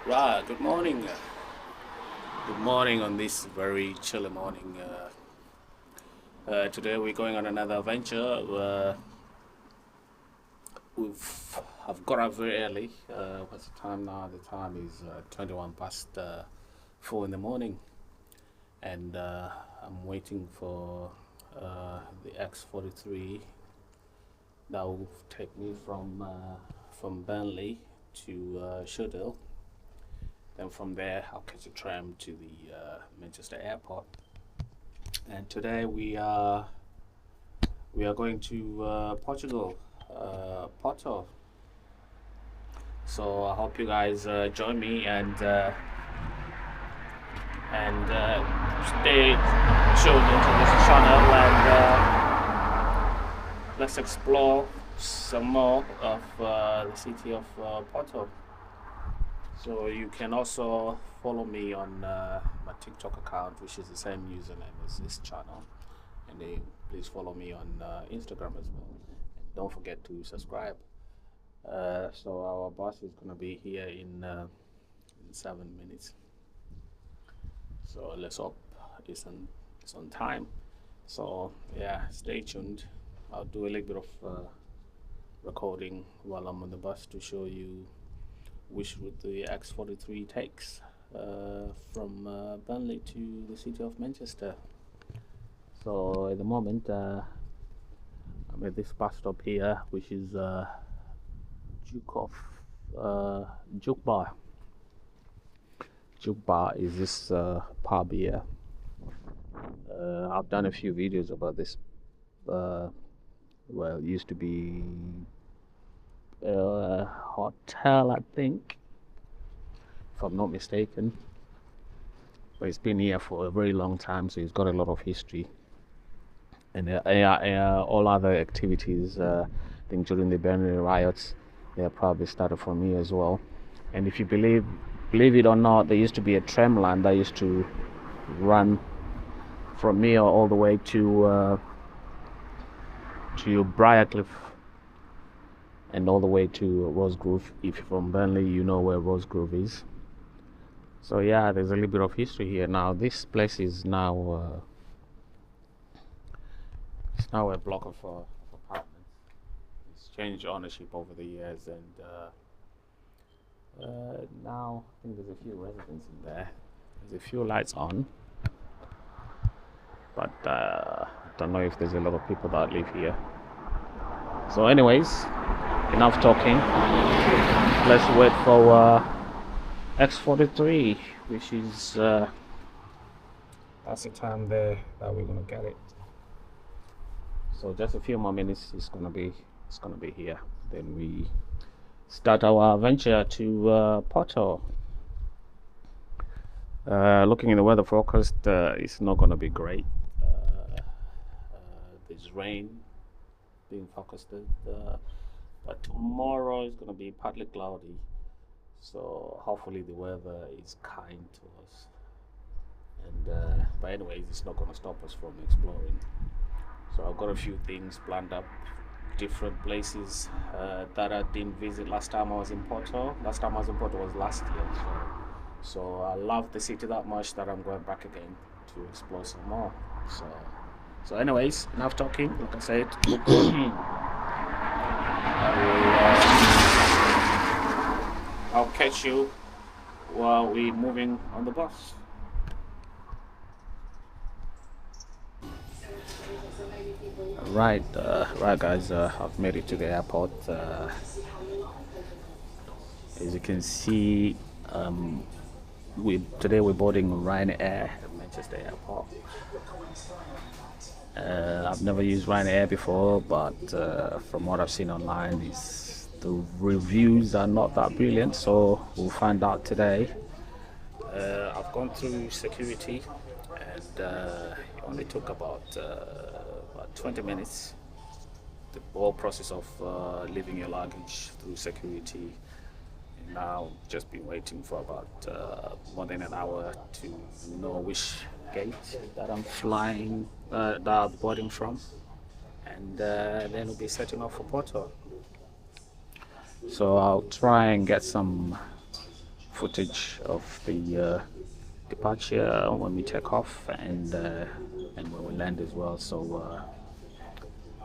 Right, good morning. Good morning on this very chilly morning. Today we're going on another adventure. I've got up very early. What's the time now? The time is 21 past 4 in the morning, and I'm waiting for the X43 that will take me from Burnley to Schuddle. Then from there, I'll catch a tram to the Manchester airport. And today we are going to Portugal, Porto. So I hope you guys join me and stay tuned into this channel and let's explore some more of the city of Porto. So you can also follow me on my TikTok account, which is the same username as this channel, and then please follow me on Instagram as well. And don't forget to subscribe. So our bus is gonna be here in 7 minutes. So let's hope it's on time. So yeah, stay tuned. I'll do a little bit of recording while I'm on the bus to show you which route the X43 takes from Burnley to the city of Manchester. So at the moment I'm at this bus stop here, which is Juke Bar. Juke Bar is this pub here. I've done a few videos about this. Well, it used to be a hotel, I think, if I'm not mistaken. But it's been here for a very long time, so it's got a lot of history. And all other activities, I think during the Burnley riots, they probably started from here as well. And if you believe it or not, there used to be a tram line that used to run from here all the way to Briarcliff and all the way to Rosegrove. If you're from Burnley, you know where Rosegrove is. So yeah, there's a little bit of history here. Now this place is now it's now a block of apartments. It's changed ownership over the years, and now I think there's a few residents in there. There's a few lights on, but I don't know if there's a lot of people that live here. So anyways, enough talking. Let's wait for X43, which is that's the time there that we're gonna get it. So just a few more minutes, it's gonna be here. Then we start our adventure to Porto. Looking in the weather forecast, it's not gonna be great. There's rain being forecasted, but tomorrow is gonna be partly cloudy. So hopefully the weather is kind to us. And but anyways, it's not gonna stop us from exploring. So I've got a few things planned up, different places that I didn't visit last time I was in Porto. Last time I was in Porto was last year. So I love the city that much that I'm going back again to explore some more. So anyways, enough talking. Like I said, I'll catch you while we're moving on the bus. Right guys, I've made it to the airport. As you can see, today we're boarding Ryanair at Manchester airport. I've never used Ryanair before, but from what I've seen online, the reviews are not that brilliant, so we'll find out today. I've gone through security, and it only took about 20 minutes. The whole process of leaving your luggage through security. And now just been waiting for about more than an hour to know which gate that I'm flying, that I'm boarding from, and then we'll be setting off for Porto. So I'll try and get some footage of the departure when we take off and when we land as well. So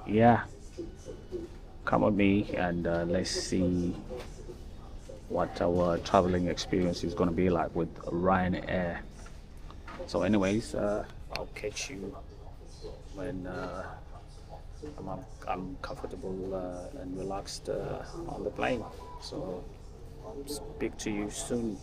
yeah, come with me and let's see what our traveling experience is going to be like with Ryanair. So anyways, I'll catch you when I'm comfortable and relaxed on the plane. So I'll speak to you soon.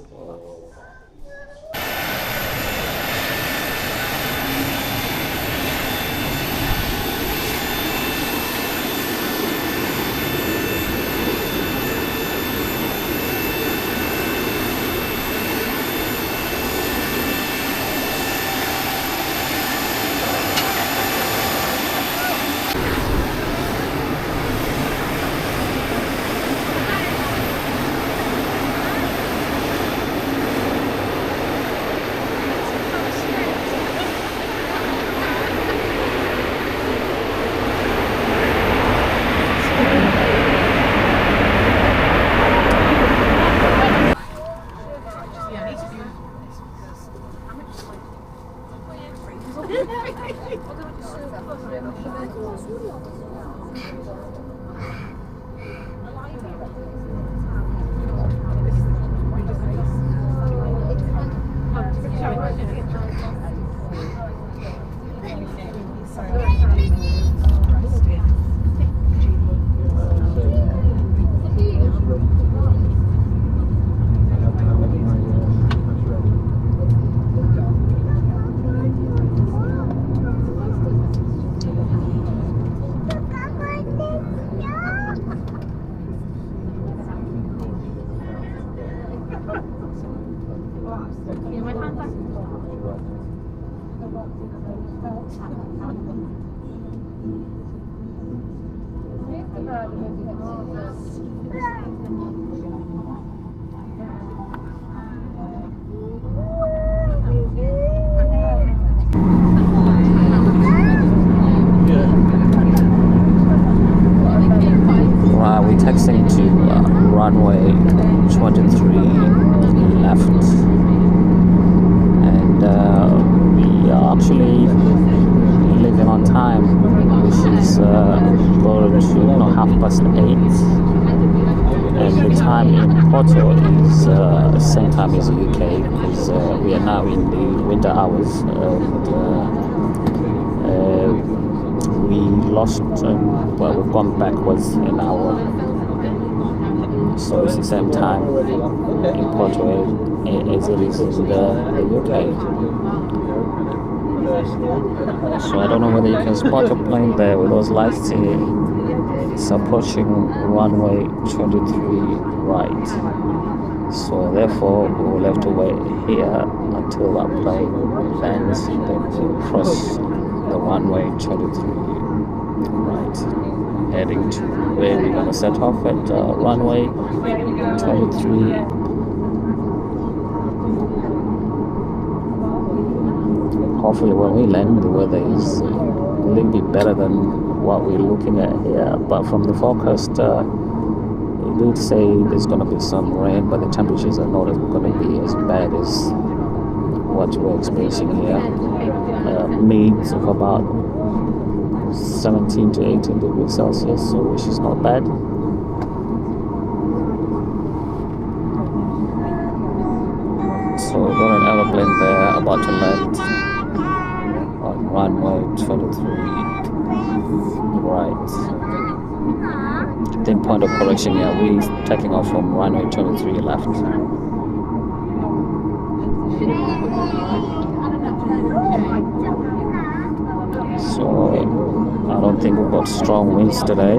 We're taxiing to runway 23 left, and we are actually leaving on time, which is going to 8:30, and the time in Porto is same time as the UK, because we are now in the winter hours, and we lost, we've gone backwards an hour, so it's the same time in Porto as it is in the UK. So I don't know whether you can spot a plane there with those lights. It's approaching runway 23 right, so therefore we will have to wait here until that plane lands, then we'll cross the runway 23 right, heading to where we're going to set off at runway 23. Hopefully when we land, the weather is a little bit better than what we're looking at here, but from the forecast it did say there's going to be some rain, but the temperatures are not going to be as bad as what we're experiencing here. Mids of about 17 to 18 degrees Celsius, so which is not bad. So we've got an aeroplane there about to land on runway 23 right. Then point of correction here, we're taking off from runway 23 left. So I don't think we've got strong winds today,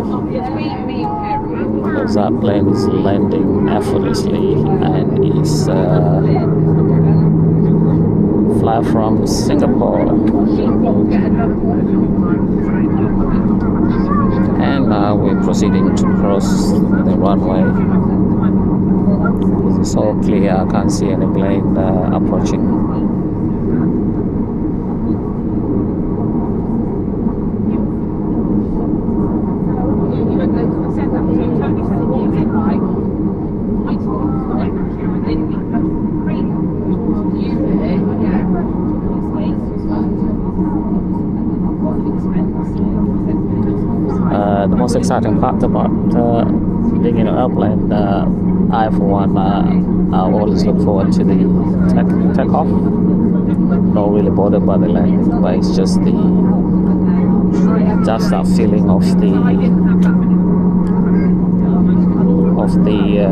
because that plane is landing effortlessly and is fly from Singapore, and now we're proceeding to cross the runway. It's all clear, I can't see any plane approaching. most exciting part about being in an airplane, I for one, I always look forward to the takeoff. Not really bothered by the landing, but it's just that feeling of the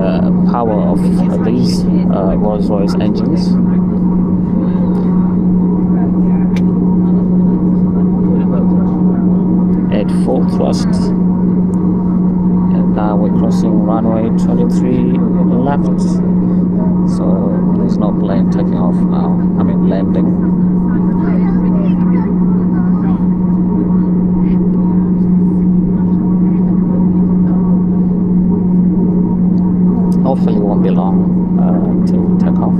power of these Rolls-Royce engines. At full thrust, and now we're crossing runway 23 left, so there's no plane taking off now, I mean landing. Hopefully it won't be long till we take off.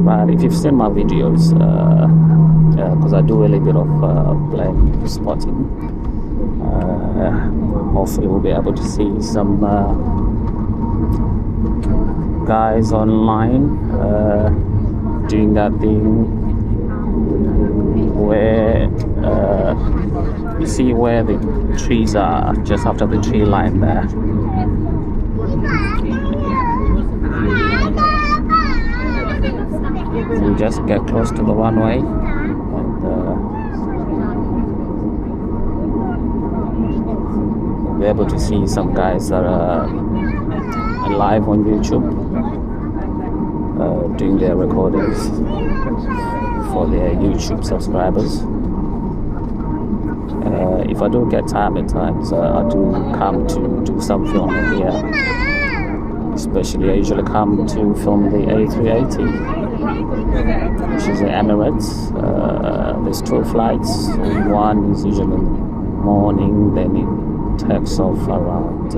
But if you've seen my videos, because I do a little bit of plane spotting, hopefully we'll be able to see some guys online doing that thing where you see where the trees are, just after the tree line there. We just get close to the runway, and we'll be able to see some guys that are live on YouTube doing their recordings for their YouTube subscribers. If I do get time at times, I do come to do some filming here. Especially I usually come to film the A380, which is the Emirates. There's 2 flights. One is usually in the morning, then it takes off around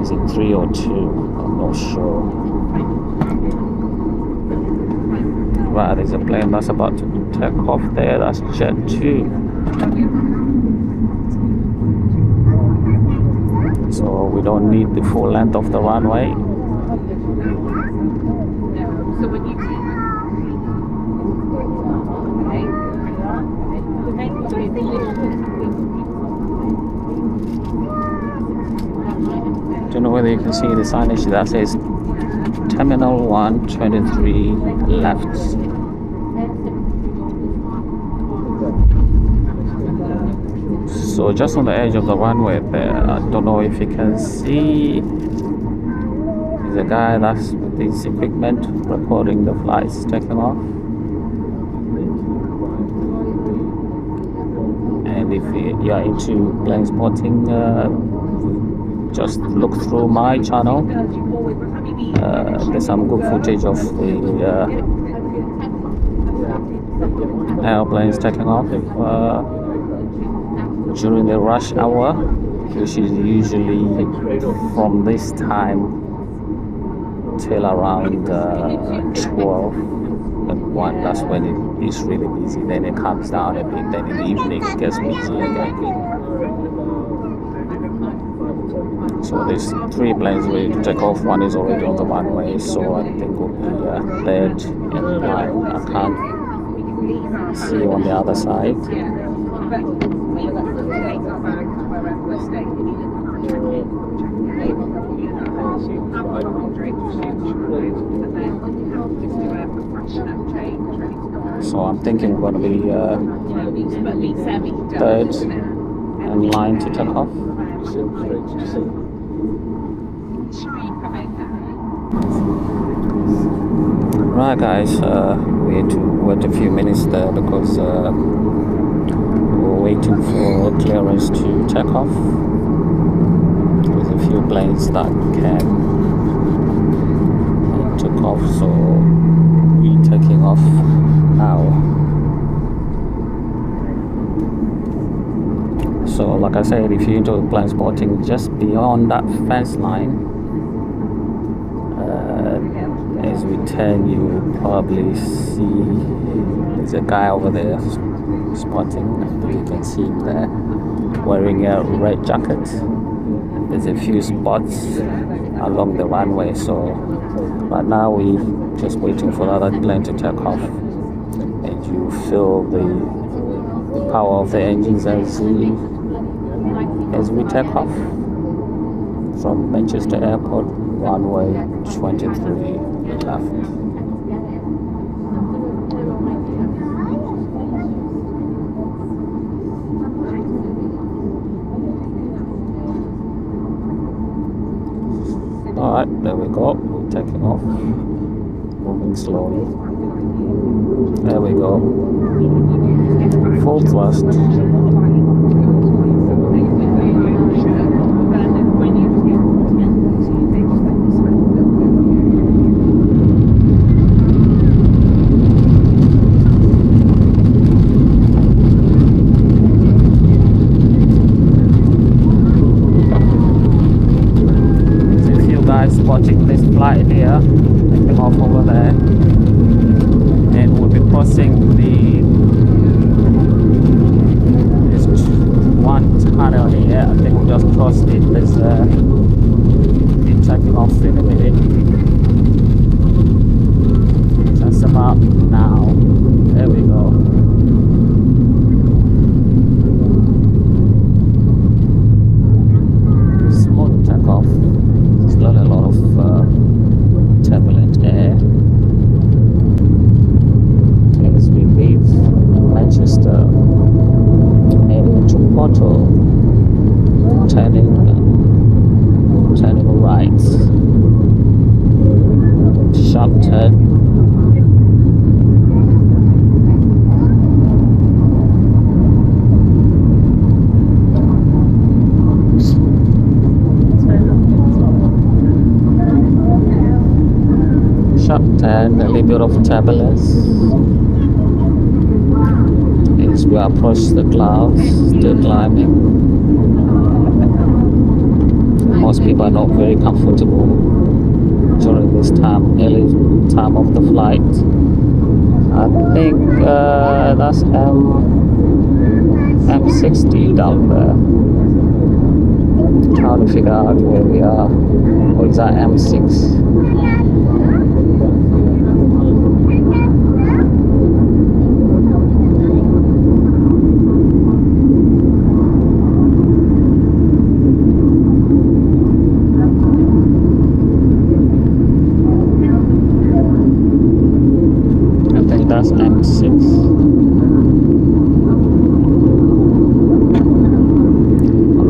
is it 3 or 2? I'm not sure. Right, there's a plane that's about to take off there. That's Jet 2. So we don't need the full length of the runway. Don't know whether you can see the signage that says Terminal 1, 23 left. So just on the edge of the runway there, I don't know if you can see, there's a guy that's with his equipment recording the flights taking off. And if you are into plane spotting, just look through my channel. There's some good footage of the airplanes taking off during the rush hour, which is usually from this time till around 12 and 1. That's when it is really busy. Then it comes down a bit. Then in the evening it gets busy again. So there's 3 planes ready to take off. One is already on the runway, so I think we'll be third in line. I can't see on the other side. So I'm thinking we're going to be third in line to take off. Right guys, we had to wait a few minutes there because we're waiting for clearance to take off. There's a few planes that came and took off, so we're taking off now. So like I said, if you're into plane spotting, just beyond that fence line, as we turn, you will probably see there's a guy over there spotting. I think you can see him there wearing a red jacket. There's a few spots along the runway, so right now we're just waiting for the other plane to take off. As you feel the power of the engines as we take off from Manchester Airport, runway 23 left. Alright, there we go. We're taking off. Moving slowly. There we go. Full thrust. Watching this flight here, taking off over there, and we'll be crossing this one tunnel here. I think we just crossed it. There's be taking off in a minute. Just about now. There we go. Smooth takeoff. Not a lot of turbulent air as we leave Manchester, heading to Porto, turning right, sharp turn. And a little bit of turbulence as we approach the clouds, still climbing. Most people are not very comfortable during this early time of the flight. I think that's M60 down there. Trying to figure out where we are. Or is that M6? That's M6.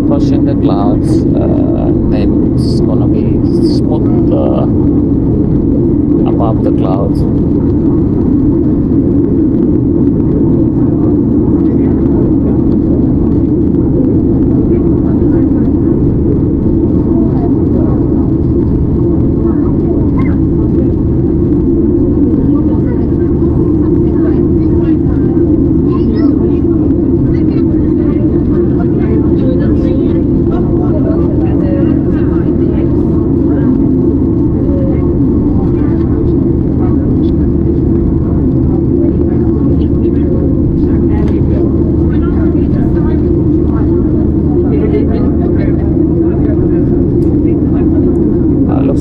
Approaching the clouds, then it's gonna be smooth above the clouds.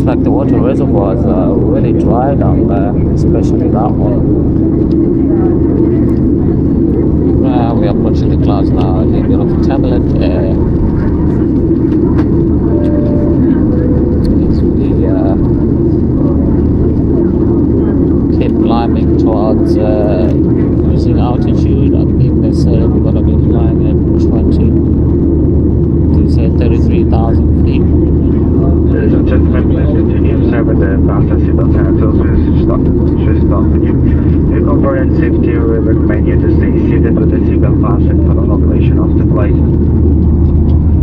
Like the water reservoirs are really dry down there, especially that one. We are approaching the clouds now, a little bit of turbulent air. As we keep climbing towards losing altitude. I think they said we're going to be flying at 33,000 feet. Ladies and gentlemen, please continue with the fasten seatbelt sign until should stop with you. In comfort and safety, we recommend you to stay seated with the seatbelt fastened for the whole duration of the flight.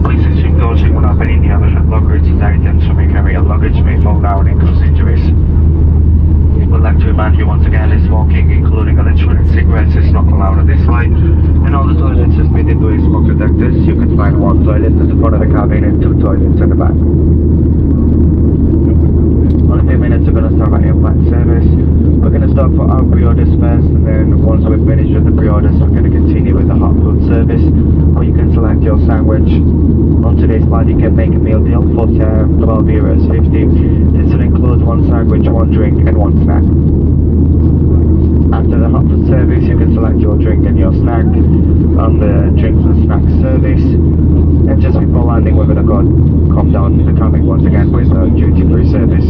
Please assume closing will happen in the overhead luggage as items from your carry-on luggage may fall down and cause injuries. We'd like to remind you once again that smoking, including electronic cigarettes, is not allowed on this flight, and all the toilets are fitted with smoke detectors. You can find one toilet at the front of the cabin and two toilets at the back. Only 10 minutes are going to start our airplane service. We're going to start for our pre-orders first, and then once we're finished with the pre-orders, we're going to continue with the hot food service, or you can select your sandwich. On today's flight, you can make a meal deal for €12.50. This will include one sandwich, one drink, and one snack. After the hot food service, you can select your drink and your snack on the drinks and snacks service. And just before landing, we're going to come down the comic once again with the duty-free service,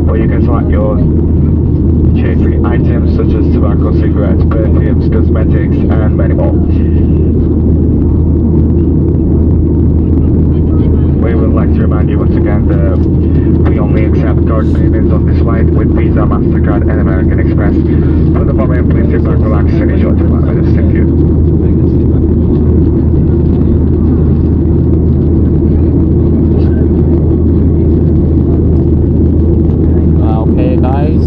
where you can select your duty-free items such as tobacco, cigarettes, perfumes, cosmetics, and many more. We would like to remind you once again that we only accept card payments on this flight with Visa, MasterCard, and American Express. For the moment, please sit back, relax, and enjoy the flight with us. Thank you. Okay guys,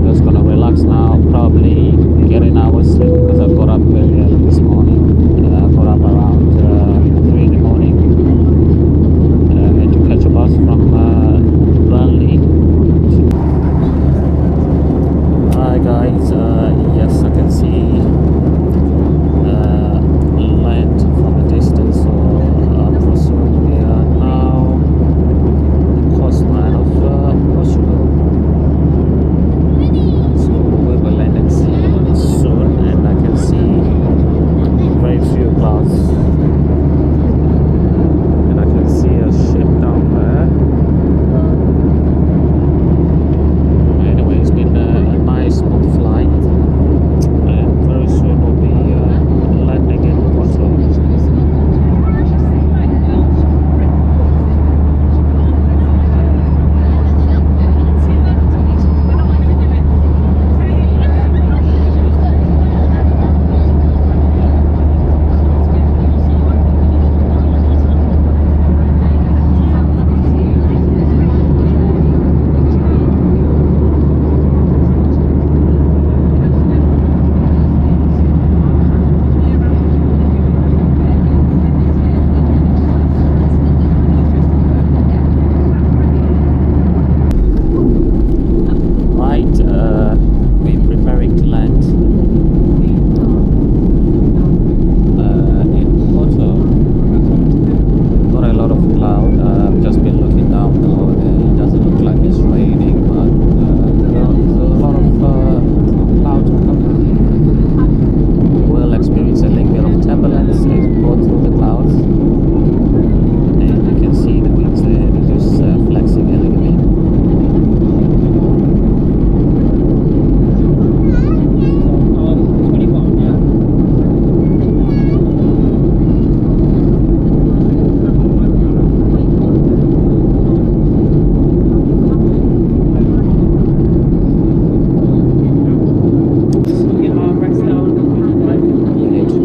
just gonna relax now, probably get an hour's sleep because I got up very early this morning. I got up around 3 in the morning. I had to catch a bus from Burnley. Hi guys, yes, I can see land from a distance, so I'm presuming we are now coastline of Portugal. So we will land at sea soon, and I can see very few clouds, and I can see a ship down there. Anyway, it's been a nice smooth flight, and very soon we'll be landing in Porto. We're preparing to land in Porto. Got a lot of cloud. I've just been looking down below there. It doesn't look like it's raining, but there's a lot of cloud coming. We'll experience a little bit of turbulence as we go through the clouds, and you can see the winds there. They're just flexing a little bit.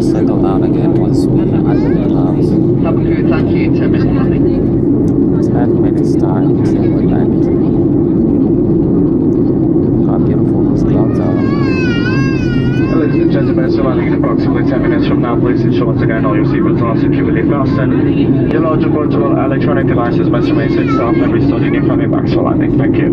Settle down again once we are under the clouds. Have a good thank you, 10 minutes landing. 10 minutes time till we land. How beautiful those clouds are. Ladies and gentlemen, so landing in approximately 10 minutes from now. Please ensure once again all your seatbelts are securely fastened. Your large and portable electronic devices must remain switched off and restored in your family bags for landing. Thank you.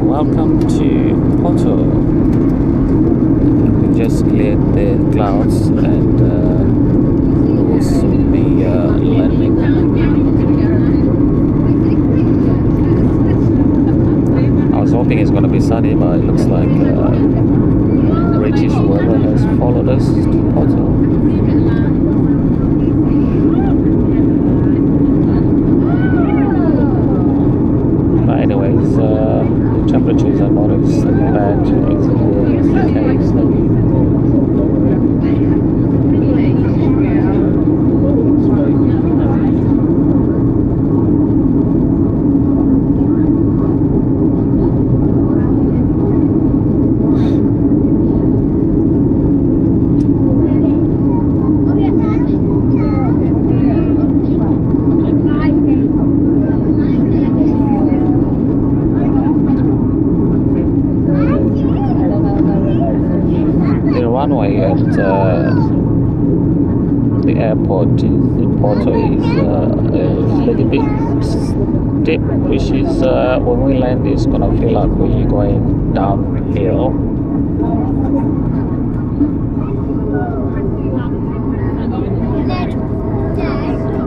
Welcome to Porto. We just cleared the clouds, and we will soon be landing. I was hoping it's going to be sunny, but it looks like British weather has followed us to Porto. But anyways, the temperatures are not as bad as in the UK. Runway at airport in Porto is a little bit steep, which is when we land, it's gonna feel like we're going downhill.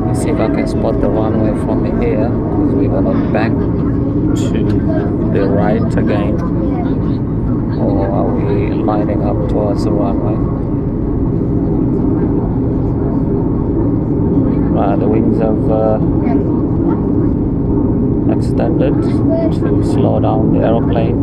Let's see if I can spot the runway from here, because we're gonna back to the right again, or are we lining up towards the runway? The wings have extended to slow down the aeroplane.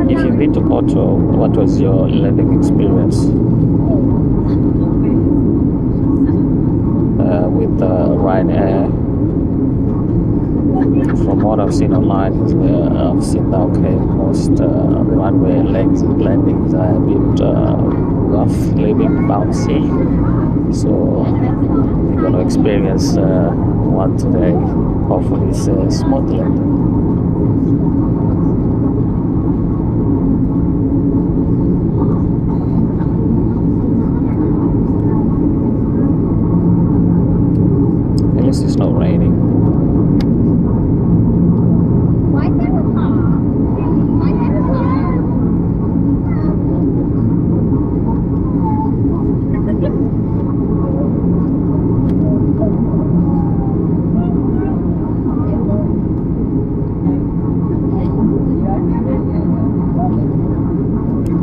If you've been to Porto, what was your landing experience with Ryanair? From what I've seen online, I've seen that most runway landings are a bit rough, a little bit bouncy. So we're going to experience one today. Hopefully it's a smooth landing. At least it's not raining.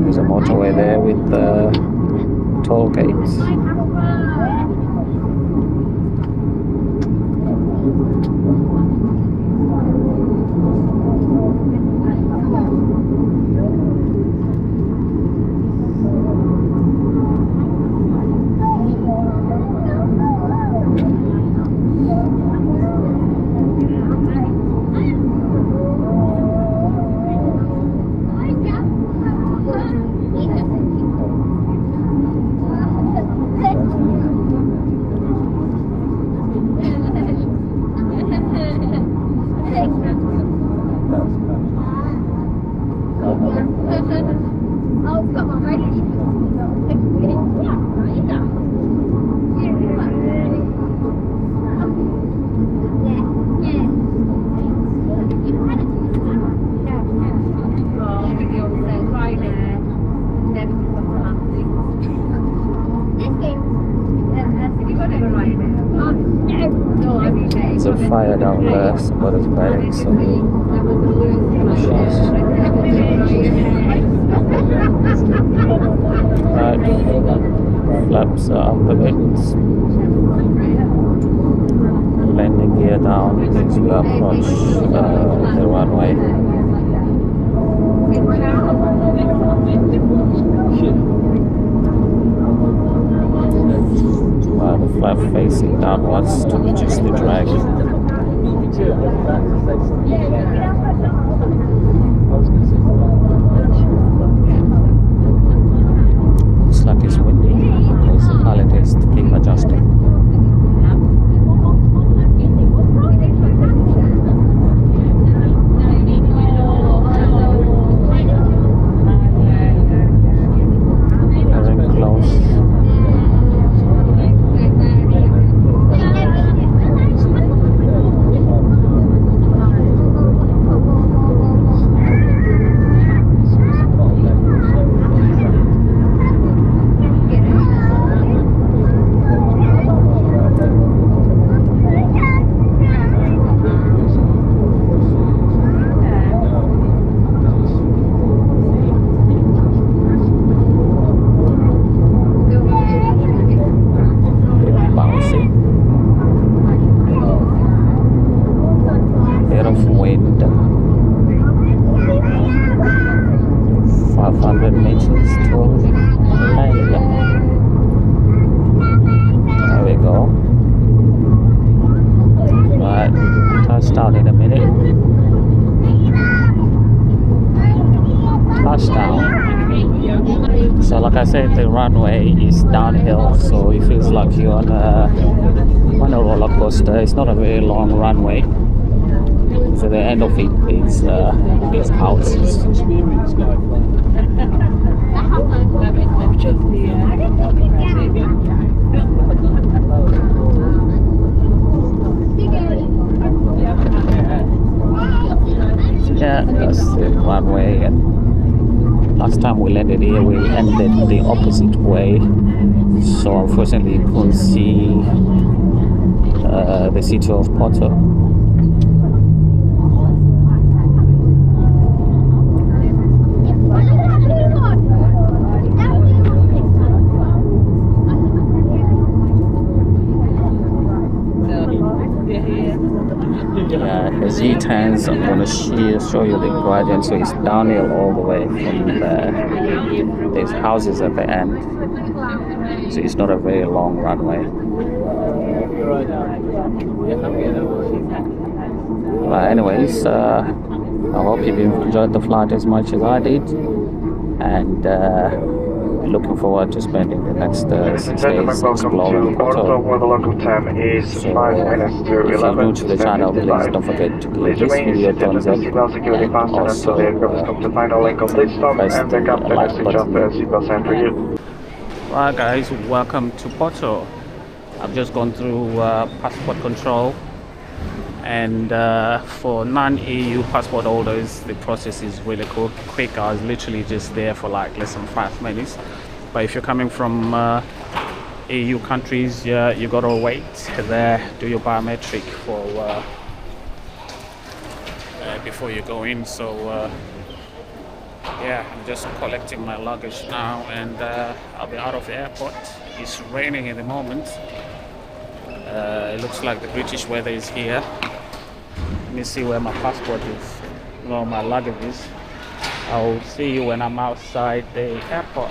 There's a motorway there with the toll gates. There's a fire down there, somebody's burning some bushes. Right, flaps are up a bit. Landing gear down as we approach the runway. The flap facing downwards to reduce the drag. Looks like it's windy because the pilot has to keep adjusting. Very close. Wind 500 meters to land. There we go. Right, touchdown in a minute. Touchdown. So like I said, the runway is downhill, so it feels like you're on a roller coaster. It's not a very long runway. So the end of it is houses. Yeah, that's the runway. And last time we landed here, we ended the opposite way. So unfortunately, you couldn't see the city of Porto. As he turns, I'm going to show you the gradient. So it's downhill all the way from there. There's houses at the end, so it's not a very long runway. But anyways, I hope you've enjoyed the flight as much as I did, and looking forward to spending the next 6 days exploring Porto. Where the local time is 5 minutes to 11. If you're new to the channel, please don't forget to give this video a thumbs up, and also press the like button. Right guys, welcome to Porto. I've just gone through passport control, and for non-EU passport holders the process is really quick. I was literally just there for like less than 5 minutes. But if you're coming from EU countries, you gotta wait there, do your biometric for before you go in. So yeah, I'm just collecting my luggage now, and I'll be out of the airport. It's raining at the moment. It looks like the British weather is here. Let me see where my passport is. No, my luggage is. I'll see you when I'm outside the airport.